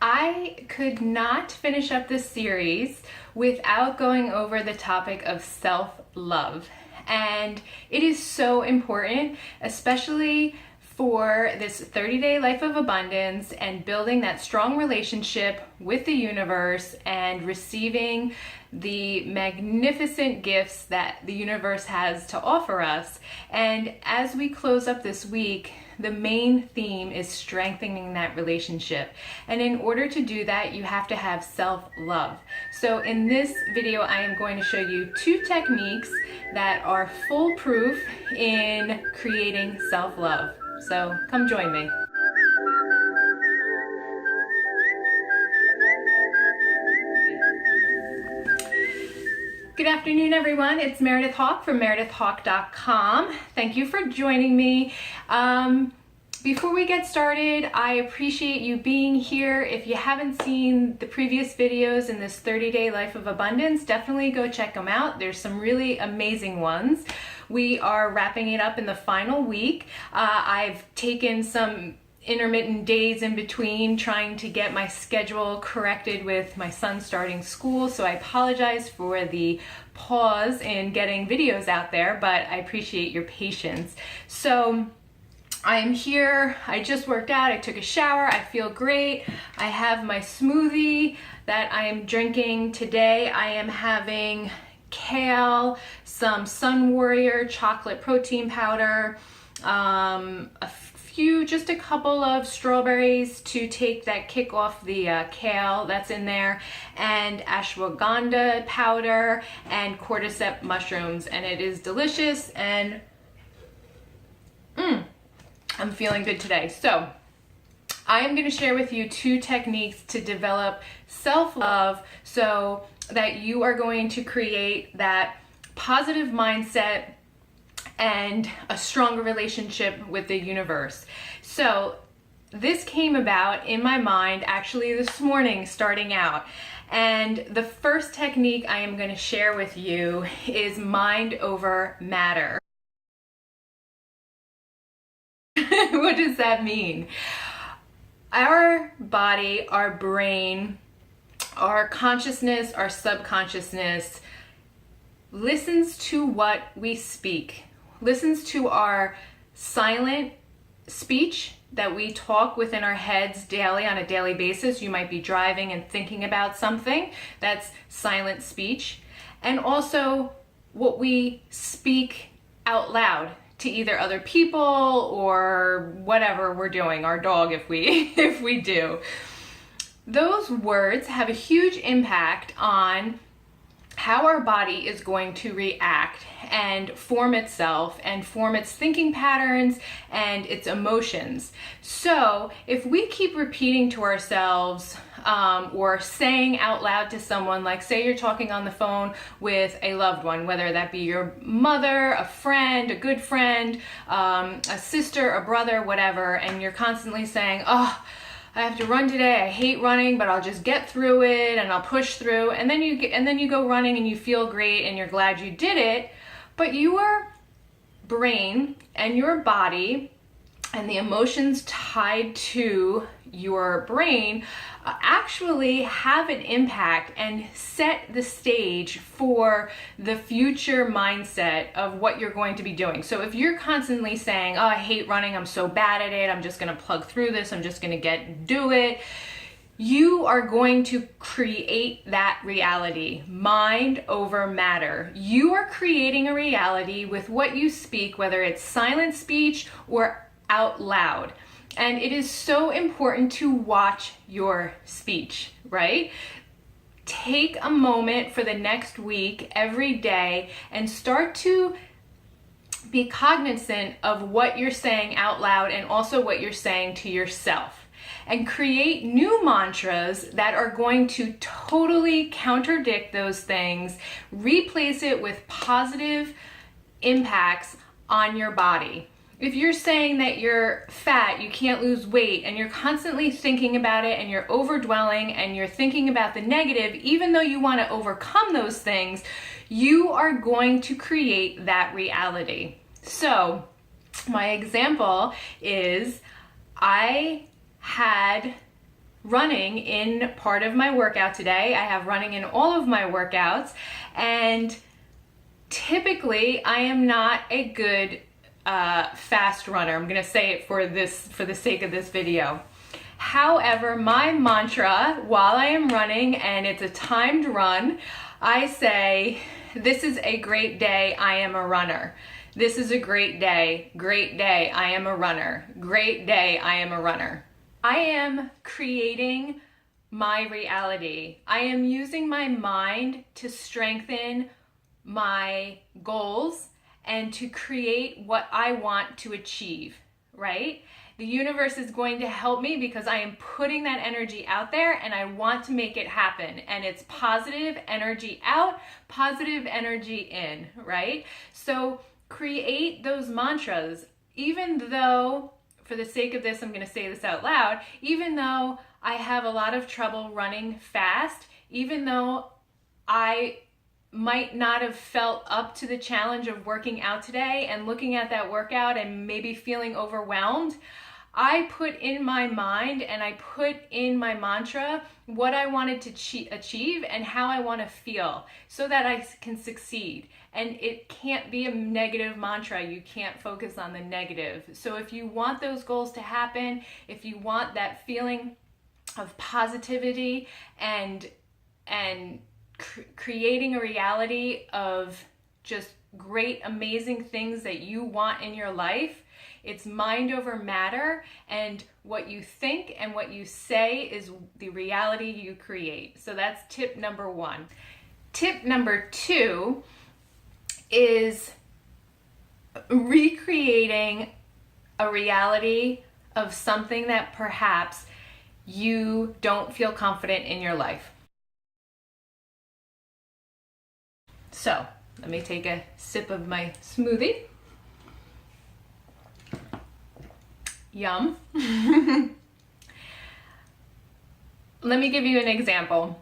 I could not finish up this series without going over the topic of self-love. And it is so important, especially for this 30-day life of abundance and building that strong relationship with the universe and receiving the magnificent gifts that the universe has to offer us. And as we close up this week, the main theme is strengthening that relationship. And in order to do that, you have to have self-love. So in this video, I am going to show you 2 techniques that are foolproof in creating self-love. So come join me. Good afternoon, everyone. It's Meredith Hawk from meredithhawk.com. Thank you for joining me. Before we get started, I appreciate you being here. If you haven't seen the previous videos in this 30-day life of abundance, definitely go check them out. There's some really amazing ones. We are wrapping it up in the final week. I've taken some intermittent days in between trying to get my schedule corrected with my son starting school, so I apologize for the pause in getting videos out there, but I appreciate your patience. So I'm here, I just worked out, I took a shower, I feel great. I have my smoothie that I am drinking today. I am having kale, some Sun Warrior chocolate protein powder, just a couple of strawberries to take that kick off the kale that's in there, and ashwagandha powder and cordyceps mushrooms, and it is delicious, and I'm feeling good today. So I am going to share with you 2 techniques to develop self-love so that you are going to create that positive mindset and a stronger relationship with the universe. So this came about in my mind actually this morning starting out. And the first technique I am going to share with you is mind over matter. What does that mean? Our body, our brain, our consciousness, our subconsciousness listens to what we speak, listens to our silent speech that we talk within our heads daily on a daily basis. You might be driving and thinking about something. That's silent speech. And also what we speak out loud to either other people or whatever we're doing, our dog if we do. Those words have a huge impact on how our body is going to react and form itself and form its thinking patterns and its emotions. So if we keep repeating to ourselves or saying out loud to someone, like say you're talking on the phone with a loved one, whether that be your mother, a friend, a good friend, a sister, a brother, whatever, and you're constantly saying, oh, I have to run today, I hate running, but I'll just get through it and I'll push through. And then you go running and you feel great and you're glad you did it, but your brain and your body and the emotions tied to your brain actually have an impact and set the stage for the future mindset of what you're going to be doing. So if you're constantly saying, oh, I hate running, I'm so bad at it, I'm just gonna plug through this, I'm just gonna do it, you are going to create that reality. Mind over matter. You are creating a reality with what you speak, whether it's silent speech or out loud. And it is so important to watch your speech, right? Take a moment for the next week, every day, and start to be cognizant of what you're saying out loud and also what you're saying to yourself. And create new mantras that are going to totally contradict those things, replace it with positive impacts on your body. If you're saying that you're fat, you can't lose weight, and you're constantly thinking about it and you're overdwelling and you're thinking about the negative, even though you want to overcome those things, you are going to create that reality. So my example is I had running in part of my workout today. I have running in all of my workouts, and typically I am not a good fast runner. I'm gonna say it for the sake of this video. However, my mantra while I am running, and it's a timed run, I say, this is a great day, I am a runner. This is a great day, I am a runner. Great day, I am a runner. I am creating my reality. I am using my mind to strengthen my goals and to create what I want to achieve, right? The universe is going to help me because I am putting that energy out there and I want to make it happen. And it's positive energy out, positive energy in, right? So create those mantras, even though, for the sake of this, I'm going to say this out loud, even though I have a lot of trouble running fast, even though I might not have felt up to the challenge of working out today and looking at that workout and maybe feeling overwhelmed, I put in my mind and I put in my mantra what I wanted to achieve and how I want to feel so that I can succeed. And it can't be a negative mantra. You can't focus on the negative. So if you want those goals to happen, if you want that feeling of positivity and creating a reality of just great, amazing things that you want in your life, it's mind over matter, and what you think and what you say is the reality you create. So that's tip number one. Tip number two is recreating a reality of something that perhaps you don't feel confident in your life. So let me take a sip of my smoothie. Yum. Let me give you an example.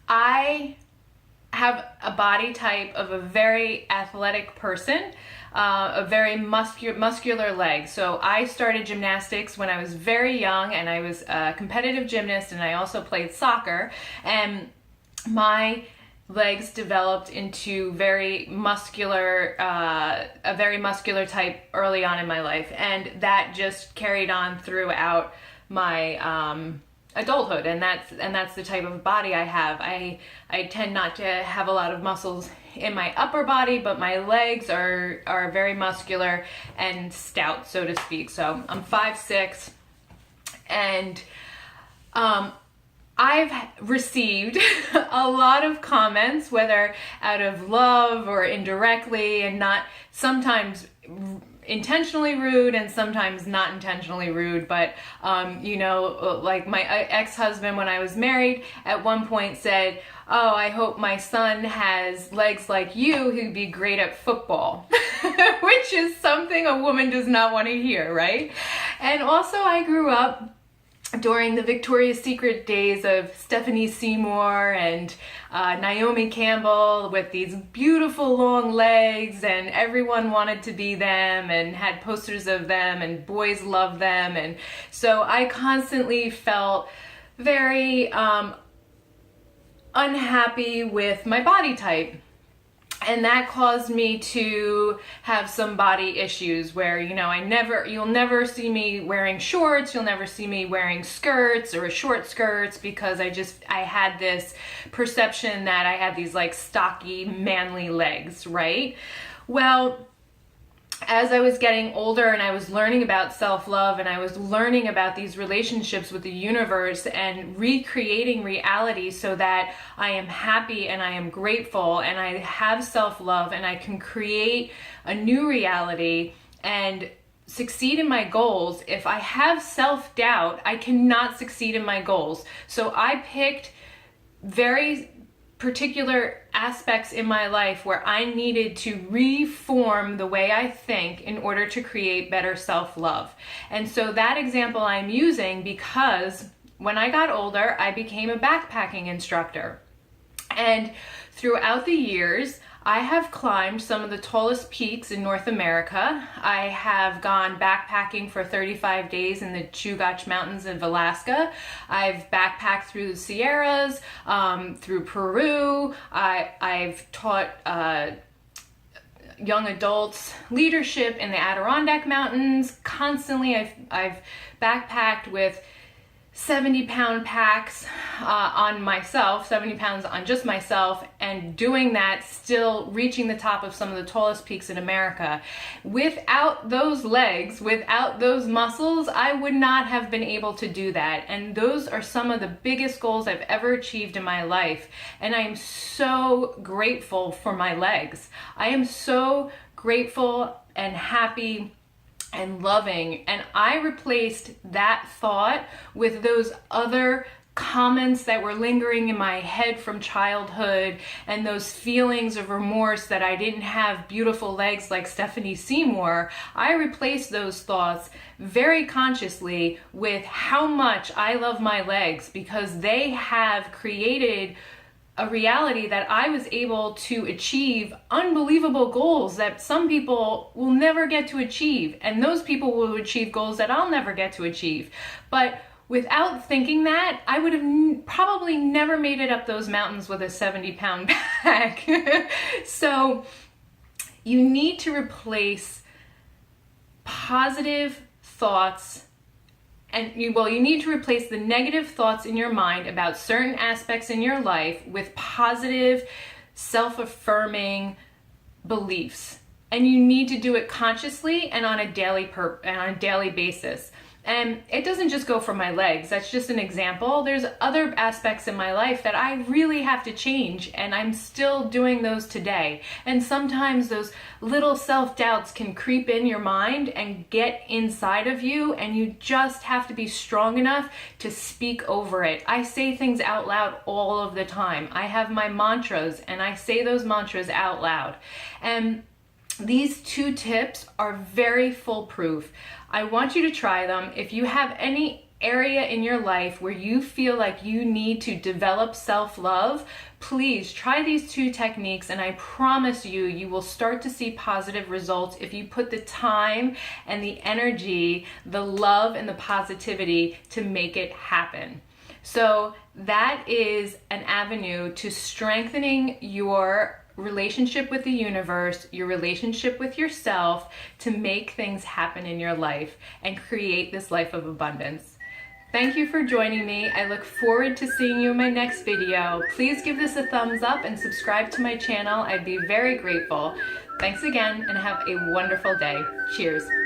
I have a body type of a very athletic person, a very muscular leg. So I started gymnastics when I was very young, and I was a competitive gymnast, and I also played soccer, and my legs developed into a very muscular type early on in my life, and that just carried on throughout my adulthood, and that's the type of body I have. I tend not to have a lot of muscles in my upper body, but my legs are very muscular and stout, so to speak. So I'm 5'6", and I've received a lot of comments, whether out of love or indirectly, and not sometimes intentionally rude and sometimes not intentionally rude, but like my ex-husband, when I was married, at one point said, "Oh, I hope my son has legs like you, he'd be great at football," which is something a woman does not want to hear, right? And also, I grew up during the Victoria's Secret days of Stephanie Seymour and Naomi Campbell, with these beautiful long legs, and everyone wanted to be them and had posters of them, and boys loved them. And so I constantly felt very unhappy with my body type. And that caused me to have some body issues where, you'll never see me wearing shorts, you'll never see me wearing skirts or short skirts, because I had this perception that I had these like stocky, manly legs, right? Well, as I was getting older and I was learning about self-love, and I was learning about these relationships with the universe and recreating reality so that I am happy and I am grateful and I have self-love and I can create a new reality and succeed in my goals. If I have self-doubt, I cannot succeed in my goals. So I picked very particular aspects in my life where I needed to reform the way I think in order to create better self-love. And so that example I'm using because when I got older, I became a backpacking instructor. And throughout the years, I have climbed some of the tallest peaks in North America. I have gone backpacking for 35 days in the Chugach Mountains of Alaska. I've backpacked through the Sierras, through Peru. I've taught young adults leadership in the Adirondack Mountains. Constantly, I've backpacked with 70-pound packs on myself, 70 pounds on just myself, and doing that, still reaching the top of some of the tallest peaks in America. Without those legs, without those muscles, I would not have been able to do that. And those are some of the biggest goals I've ever achieved in my life. And I am so grateful for my legs. I am so grateful and happy and loving. And I replaced that thought with those other comments that were lingering in my head from childhood, and those feelings of remorse that I didn't have beautiful legs like Stephanie Seymour. I replaced those thoughts very consciously with how much I love my legs, because they have created a reality that I was able to achieve unbelievable goals that some people will never get to achieve. And those people will achieve goals that I'll never get to achieve. But without thinking that, I would have probably never made it up those mountains with a 70-pound pack. So you need to replace positive thoughts. And you need to replace the negative thoughts in your mind about certain aspects in your life with positive, self-affirming beliefs. And you need to do it consciously and on a daily basis. And it doesn't just go for my legs. That's just an example. There's other aspects in my life that I really have to change, and I'm still doing those today. And sometimes those little self-doubts can creep in your mind and get inside of you, and you just have to be strong enough to speak over it. I say things out loud all of the time. I have my mantras, and I say those mantras out loud. And these 2 tips are very foolproof. I want you to try them. If you have any area in your life where you feel like you need to develop self-love, please try these 2 techniques, and I promise you, you will start to see positive results if you put the time and the energy, the love and the positivity to make it happen. So that is an avenue to strengthening your relationship with the universe, your relationship with yourself, to make things happen in your life and create this life of abundance. Thank you for joining me. I look forward to seeing you in my next video. Please give this a thumbs up and subscribe to my channel. I'd be very grateful. Thanks again, and have a wonderful day. Cheers.